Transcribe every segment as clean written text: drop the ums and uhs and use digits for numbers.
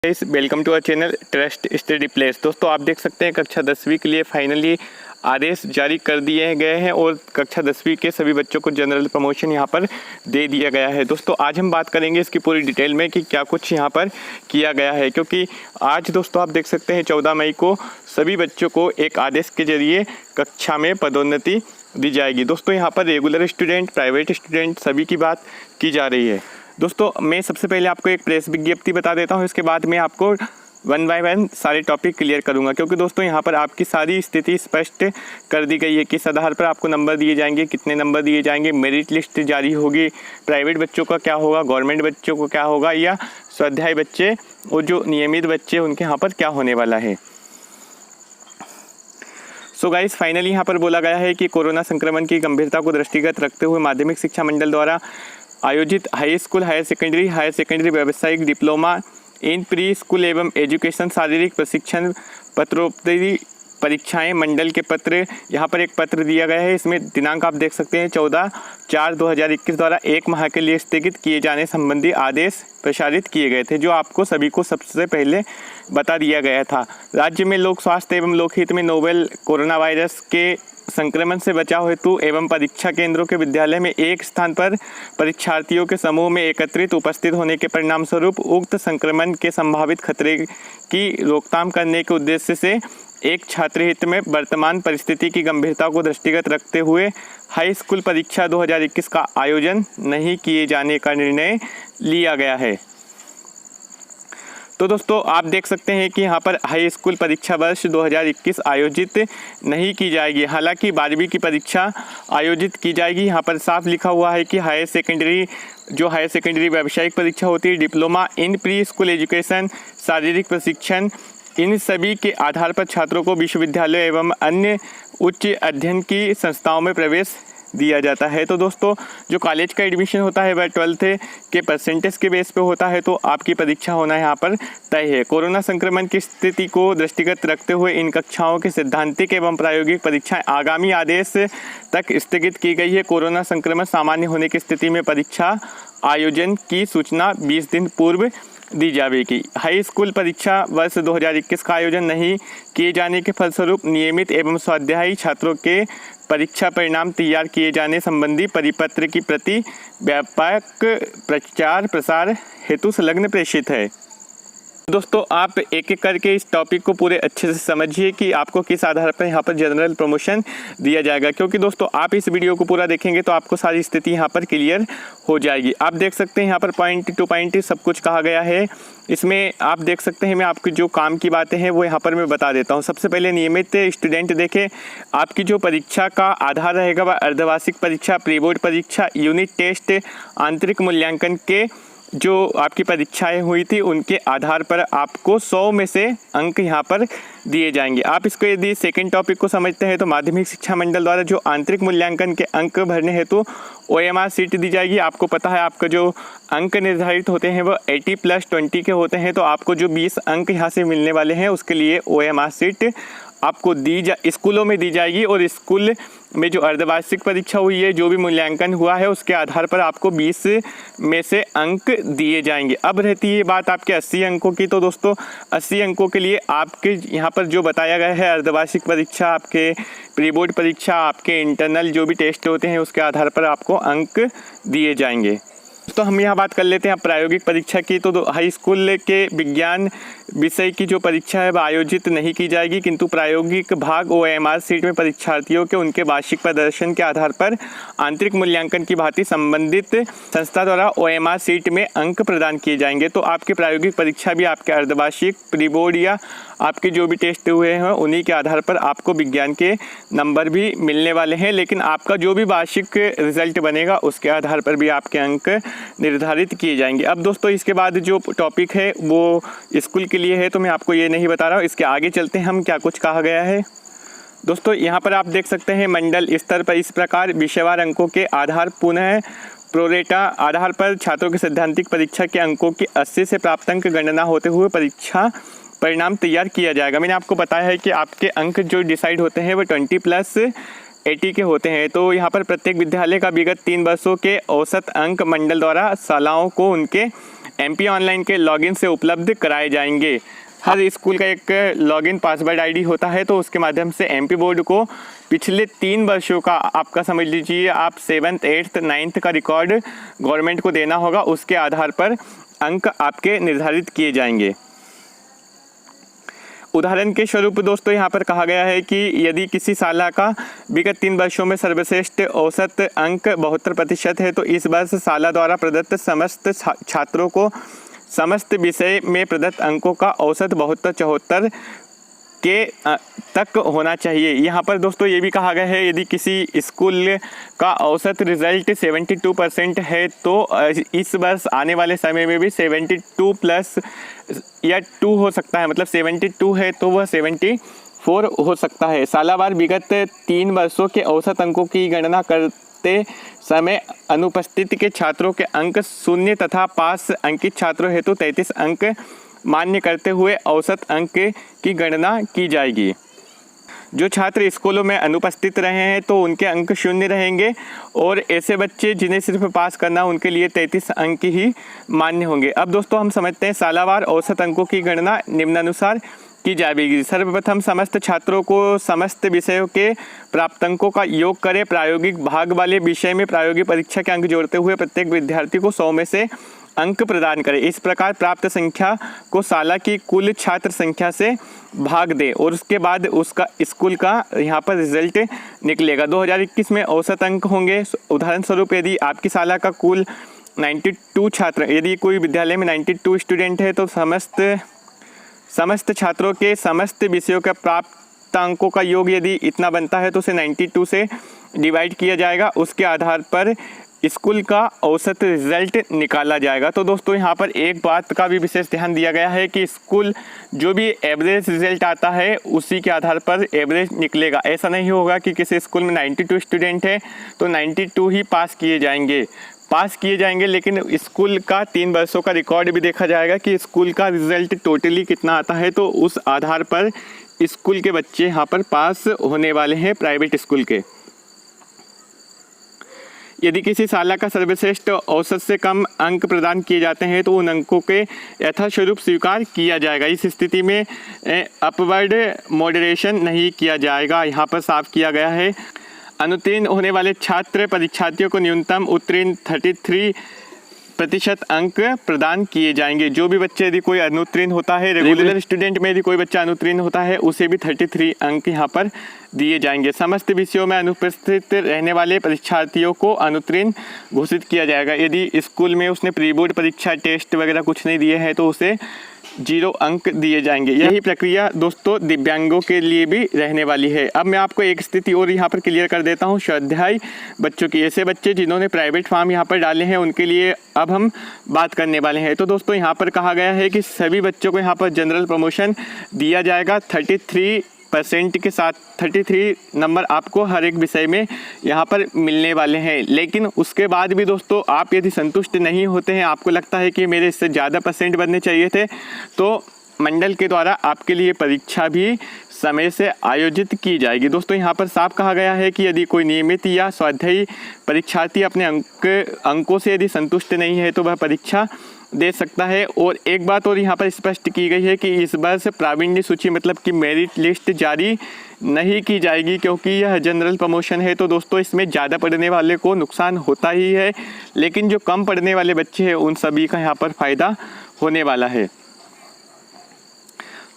Welcome to our channel trust study place. दोस्तों आप देख सकते हैं कक्षा 10वीं के लिए फाइनली आदेश जारी कर दिए गए हैं और कक्षा 10वीं के सभी बच्चों को जनरल प्रमोशन यहां पर दे दिया गया है। दोस्तों आज हम बात करेंगे इसकी पूरी डिटेल में कि क्या कुछ यहां पर किया गया है, क्योंकि आज दोस्तों आप देख सकते हैं 14 मई को सभी बच्चों को एक आदेश के जरिए कक्षा में पदोन्नति दी जाएगी। दोस्तों यहाँ पर रेगुलर स्टूडेंट, प्राइवेट स्टूडेंट सभी की बात की जा रही है। दोस्तों मैं सबसे पहले आपको एक प्रेस विज्ञप्ति बता देता हूँ, इसके बाद मैं आपको वन बाय वन सारे टॉपिक क्लियर करूंगा, क्योंकि दोस्तों यहाँ पर आपकी सारी स्थिति स्पष्ट कर दी गई है। किस आधार पर आपको नंबर दिए जाएंगे, कितने नंबर दिए जाएंगे, मेरिट लिस्ट जारी होगी, प्राइवेट बच्चों का क्या होगा, गवर्नमेंट बच्चों को क्या होगा, या स्वाध्याय बच्चे और जो नियमित बच्चे उनके यहाँ पर क्या होने वाला है। सो गाइस फाइनली यहाँ पर बोला गया है कि कोरोना संक्रमण की गंभीरता को दृष्टिगत रखते हुए माध्यमिक शिक्षा मंडल द्वारा आयोजित हाई स्कूल, हायर सेकेंडरी, व्यावसायिक डिप्लोमा इन प्री स्कूल एवं एजुकेशन शारीरिक प्रशिक्षण पत्रोत्तरी परीक्षाएं मंडल के पत्र, यहाँ पर एक पत्र दिया गया है। इसमें दिनांक आप देख सकते हैं 14/4/2021 द्वारा 1 माह के लिए स्थगित किए जाने संबंधी आदेश प्रसारित किए गए थे, जो आपको सभी को सबसे पहले बता दिया गया था। राज्य में लोक स्वास्थ्य एवं लोकहित में नोवेल कोरोना वायरस के संक्रमण से बचाव हेतु एवं परीक्षा केंद्रों के विद्यालय में एक स्थान पर परीक्षार्थियों के समूह में एकत्रित उपस्थित होने के परिणाम स्वरूप उक्त संक्रमण के संभावित खतरे की रोकथाम करने के उद्देश्य से एक छात्र हित में वर्तमान परिस्थिति की गंभीरता को दृष्टिगत रखते हुए हाई स्कूल परीक्षा 2021 का आयोजन नहीं किए जाने का निर्णय लिया गया है। तो दोस्तों आप देख सकते हैं कि यहाँ पर हाई स्कूल परीक्षा वर्ष 2021 आयोजित नहीं की जाएगी। हालांकि 12वीं की परीक्षा आयोजित की जाएगी। यहाँ पर साफ लिखा हुआ है कि हायर सेकेंडरी व्यावसायिक परीक्षा होती है, diploma in pre school education, शारीरिक प्रशिक्षण, इन सभी के आधार पर छात्रों को विश्वविद्यालय एवं अन्य उच्च अध्ययन की संस्थाओं में प्रवेश दिया जाता है। तो दोस्तों जो कॉलेज का एडमिशन होता है वह 12th के परसेंटेज के बेस पे होता है, तो आपकी परीक्षा होना यहाँ पर तय है। कोरोना संक्रमण की स्थिति को दृष्टिगत रखते हुए इन कक्षाओं की सैद्धांतिक एवं प्रायोगिक परीक्षाएं आगामी आदेश तक स्थगित की गई है। कोरोना संक्रमण सामान्य होने की स्थिति में परीक्षा आयोजन की सूचना 20 दिन पूर्व दी जाएगी। हाई स्कूल परीक्षा वर्ष 2021 का आयोजन नहीं किए जाने के फलस्वरूप नियमित एवं स्वाध्यायी छात्रों के परीक्षा परिणाम तैयार किए जाने संबंधी परिपत्र की प्रति व्यापक प्रचार प्रसार हेतु संलग्न प्रेषित है। दोस्तों आप एक एक करके इस टॉपिक को पूरे अच्छे से समझिए कि आपको किस आधार पर यहाँ पर जनरल प्रमोशन दिया जाएगा, क्योंकि दोस्तों आप इस वीडियो को पूरा देखेंगे तो आपको सारी स्थिति यहाँ पर क्लियर हो जाएगी। आप देख सकते हैं यहाँ पर पॉइंट टू पॉइंट सब कुछ कहा गया है। इसमें आप देख सकते हैं मैं आपकी जो काम की बातें हैं वो यहाँ पर मैं बता देता हूँ। सबसे पहले नियमित स्टूडेंट देखें, आपकी जो परीक्षा का आधार रहेगा वह अर्धवार्षिक परीक्षा, प्री बोर्ड परीक्षा, यूनिट टेस्ट, आंतरिक मूल्यांकन के जो आपकी परीक्षाएं हुई थी उनके आधार पर आपको 100 में से अंक यहाँ पर दिए जाएंगे। आप इसको यदि सेकंड टॉपिक को समझते हैं तो माध्यमिक शिक्षा मंडल द्वारा जो आंतरिक मूल्यांकन के अंक भरने हेतु OMR सीट दी जाएगी। आपको पता है आपका जो अंक निर्धारित होते हैं वो 80+20 के होते हैं, तो आपको जो 20 अंक यहाँ से मिलने वाले हैं उसके लिए OMR सीट आपको स्कूलों में दी जाएगी। और स्कूल में जो अर्धवार्षिक परीक्षा हुई है, जो भी मूल्यांकन हुआ है उसके आधार पर आपको 20 में से अंक दिए जाएंगे। अब रहती है बात आपके 80 अंकों की, तो दोस्तों 80 अंकों के लिए आपके यहाँ पर जो बताया गया है अर्धवार्षिक परीक्षा, आपके प्री बोर्ड परीक्षा, आपके इंटरनल जो भी टेस्ट होते हैं उसके आधार पर आपको अंक दिए जाएंगे। तो हम यहाँ बात कर लेते हैं प्रायोगिक परीक्षा की। तो हाई स्कूल के विज्ञान विषय की जो परीक्षा है वह आयोजित नहीं की जाएगी, किंतु प्रायोगिक भाग OMR सीट में परीक्षार्थियों के उनके वार्षिक प्रदर्शन के आधार पर आंतरिक मूल्यांकन की भांति संबंधित संस्था द्वारा OMR सीट में अंक प्रदान किए जाएंगे। तो आपकी प्रायोगिक परीक्षा भी आपके अर्धवार्षिक, प्री बोर्ड या आपके जो भी टेस्ट हुए हैं उन्हीं के आधार पर आपको विज्ञान के नंबर भी मिलने वाले हैं, लेकिन आपका जो भी वार्षिक रिजल्ट बनेगा उसके आधार पर भी आपके अंक निर्धारित किए जाएंगे। अब दोस्तों इसके बाद जो टॉपिक है वो स्कूल के लिए है, तो मैं आपको ये नहीं बता रहा हूँ। इसके आगे चलते हैं हम क्या कुछ कहा गया है। दोस्तों यहाँ पर आप देख सकते हैं मंडल स्तर पर इस प्रकार विषयवार अंकों के आधार पुनः प्रोरेटा आधार पर छात्रों की सैद्धांतिक परीक्षा के अंकों की 80 से प्राप्त अंक गणना होते हुए परीक्षा परिणाम तैयार किया जाएगा। मैंने आपको बताया है कि आपके अंक जो डिसाइड होते हैं वो 20+80 के होते हैं। तो यहाँ पर प्रत्येक विद्यालय का विगत 3 वर्षों के औसत अंक मंडल द्वारा शालाओं को उनके MP ऑनलाइन के लॉगिन से उपलब्ध कराए जाएंगे। हर स्कूल का एक लॉगिन पासवर्ड आईडी होता है, तो उसके माध्यम से MP बोर्ड को पिछले 3 वर्षों का आपका समझ लीजिए आप 7th 8th 9th का रिकॉर्ड गवर्नमेंट को देना होगा। उसके आधार पर अंक आपके निर्धारित किए जाएंगे। उदाहरण के स्वरूप दोस्तों यहाँ पर कहा गया है कि यदि किसी शाला का विगत 3 वर्षों में सर्वश्रेष्ठ औसत अंक 72% है, तो इस वर्ष शाला द्वारा प्रदत्त समस्त छात्रों को समस्त विषय में प्रदत्त अंकों का औसत 72-74 के तक होना चाहिए। यहाँ पर दोस्तों ये भी कहा गया है यदि किसी स्कूल का औसत रिजल्ट 72% है, तो इस वर्ष आने वाले समय में भी 72 प्लस या 2 हो सकता है, मतलब 72 है तो वह 74 हो सकता है। सालावार विगत 3 वर्षों के औसत अंकों की गणना करते समय अनुपस्थित के छात्रों के अंक 0 तथा पास अंकित छात्रों हेतु 33 अंक मान्य करते हुए औसत अंक की गणना की जाएगी। जो छात्र स्कूलों में अनुपस्थित रहे हैं तो उनके अंक 0 रहेंगे, और ऐसे बच्चे जिन्हें सिर्फ पास करना उनके लिए 33 अंक ही मान्य होंगे। अब दोस्तों हम समझते हैं सालावार औसत अंकों की गणना निम्नानुसार की जाएगी। सर्वप्रथम समस्त छात्रों को समस्त विषयों के प्राप्तांकों का योग करें। प्रायोगिक भाग वाले विषय में प्रायोगिक परीक्षा के अंक जोड़ते हुए प्रत्येक विद्यार्थी को 100 में से अंक प्रदान करें। इस प्रकार प्राप्त संख्या को साला की कुल छात्र संख्या से भाग दे और उसके बाद उसका स्कूल का यहाँ पर रिजल्ट निकलेगा। 2021 में औसत अंक होंगे। उदाहरण स्वरूप यदि आपकी साला का कुल 92 छात्र, यदि कोई विद्यालय में 92 स्टूडेंट है, तो समस्त छात्रों के समस्त विषयों का प्राप्त अंकों का योग यदि इतना बनता है तो उसे 92 से डिवाइड किया जाएगा। उसके आधार पर स्कूल का औसत रिजल्ट निकाला जाएगा। तो दोस्तों यहाँ पर एक बात का भी विशेष ध्यान दिया गया है कि स्कूल जो भी एवरेज रिजल्ट आता है उसी के आधार पर एवरेज निकलेगा। ऐसा नहीं होगा कि किसी स्कूल में 92 स्टूडेंट है तो 92 ही पास किए जाएंगे, लेकिन स्कूल का 3 वर्षों का रिकॉर्ड भी देखा जाएगा कि स्कूल का रिजल्ट टोटली कितना आता है, तो उस आधार पर स्कूल के बच्चे यहाँ पर पास होने वाले हैं प्राइवेट स्कूल के। यदि किसी शाला का सर्वश्रेष्ठ औसत से कम अंक प्रदान किए जाते हैं तो उन अंकों के यथास्वरूप स्वीकार किया जाएगा। इस स्थिति में अपवर्ड मॉडरेशन नहीं किया जाएगा। यहाँ पर साफ किया गया है अनुत्तीर्ण होने वाले छात्र परीक्षार्थियों को न्यूनतम उत्तीर्ण 33% अंक प्रदान किए जाएंगे। जो भी बच्चे यदि कोई अनुत्तीर्ण होता है, रेगुलर स्टूडेंट में यदि कोई बच्चा अनुत्तीर्ण होता है उसे भी 33 अंक यहाँ पर दिए जाएंगे। समस्त विषयों में अनुपस्थित रहने वाले परीक्षार्थियों को अनुत्तीर्ण घोषित किया जाएगा। यदि स्कूल में उसने प्री बोर्ड परीक्षा टेस्ट वगैरह कुछ नहीं दिए हैं तो उसे 0 अंक दिए जाएंगे। यही प्रक्रिया दोस्तों दिव्यांगों के लिए भी रहने वाली है। अब मैं आपको एक स्थिति और यहाँ पर क्लियर कर देता हूँ स्वाध्याय बच्चों की। ऐसे बच्चे जिन्होंने प्राइवेट फॉर्म यहाँ पर डाले हैं उनके लिए अब हम बात करने वाले हैं। तो दोस्तों यहाँ पर कहा गया है कि सभी बच्चों को यहाँ पर जनरल प्रमोशन दिया जाएगा 33% के साथ। 33 नंबर आपको हर एक विषय में यहाँ पर मिलने वाले हैं। लेकिन उसके बाद भी दोस्तों आप यदि संतुष्ट नहीं होते हैं, आपको लगता है कि मेरे इससे ज़्यादा % बनने चाहिए थे, तो मंडल के द्वारा आपके लिए परीक्षा भी समय से आयोजित की जाएगी। दोस्तों यहाँ पर साफ कहा गया है कि यदि कोई नियमित या स्वाध्यायी परीक्षार्थी अपने अंकों से यदि संतुष्ट नहीं है तो वह परीक्षा दे सकता है। और एक बात और यहाँ पर स्पष्ट की गई है कि इस वर्ष प्रावीण्य सूची मतलब कि मेरिट लिस्ट जारी नहीं की जाएगी, क्योंकि यह जनरल प्रमोशन है। तो दोस्तों इसमें ज़्यादा पढ़ने वाले को नुकसान होता ही है, लेकिन जो कम पढ़ने वाले बच्चे हैं उन सभी का यहाँ पर फ़ायदा होने वाला है।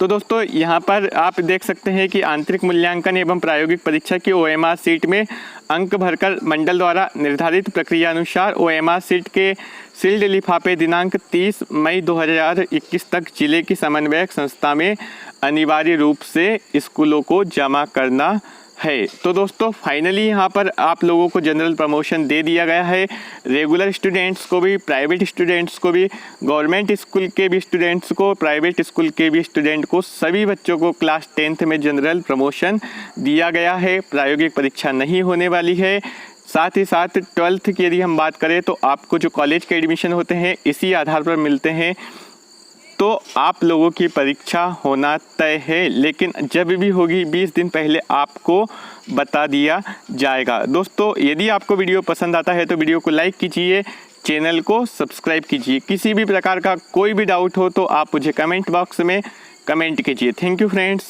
तो दोस्तों यहाँ पर आप देख सकते हैं कि आंतरिक मूल्यांकन एवं प्रायोगिक परीक्षा की OMR सीट में अंक भरकर मंडल द्वारा निर्धारित प्रक्रिया अनुसार OMR सीट के सील्ड लिफाफे दिनांक 30 मई 2021 तक जिले की समन्वयक संस्था में अनिवार्य रूप से स्कूलों को जमा करना है। तो दोस्तों फाइनली यहाँ पर आप लोगों को जनरल प्रमोशन दे दिया गया है। रेगुलर स्टूडेंट्स को भी, प्राइवेट स्टूडेंट्स को भी, गवर्नमेंट स्कूल के भी स्टूडेंट्स को, प्राइवेट स्कूल के भी स्टूडेंट को, सभी बच्चों को क्लास 10th में जनरल प्रमोशन दिया गया है। प्रायोगिक परीक्षा नहीं होने वाली है। साथ ही साथ 12th की यदि हम बात करें तो आपको जो कॉलेज के एडमिशन होते हैं इसी आधार पर मिलते हैं, तो आप लोगों की परीक्षा होना तय है। लेकिन जब भी होगी 20 दिन पहले आपको बता दिया जाएगा। दोस्तों यदि आपको वीडियो पसंद आता है तो वीडियो को लाइक कीजिए, चैनल को सब्सक्राइब कीजिए। किसी भी प्रकार का कोई भी डाउट हो तो आप मुझे कमेंट बॉक्स में कमेंट कीजिए। Thank you friends.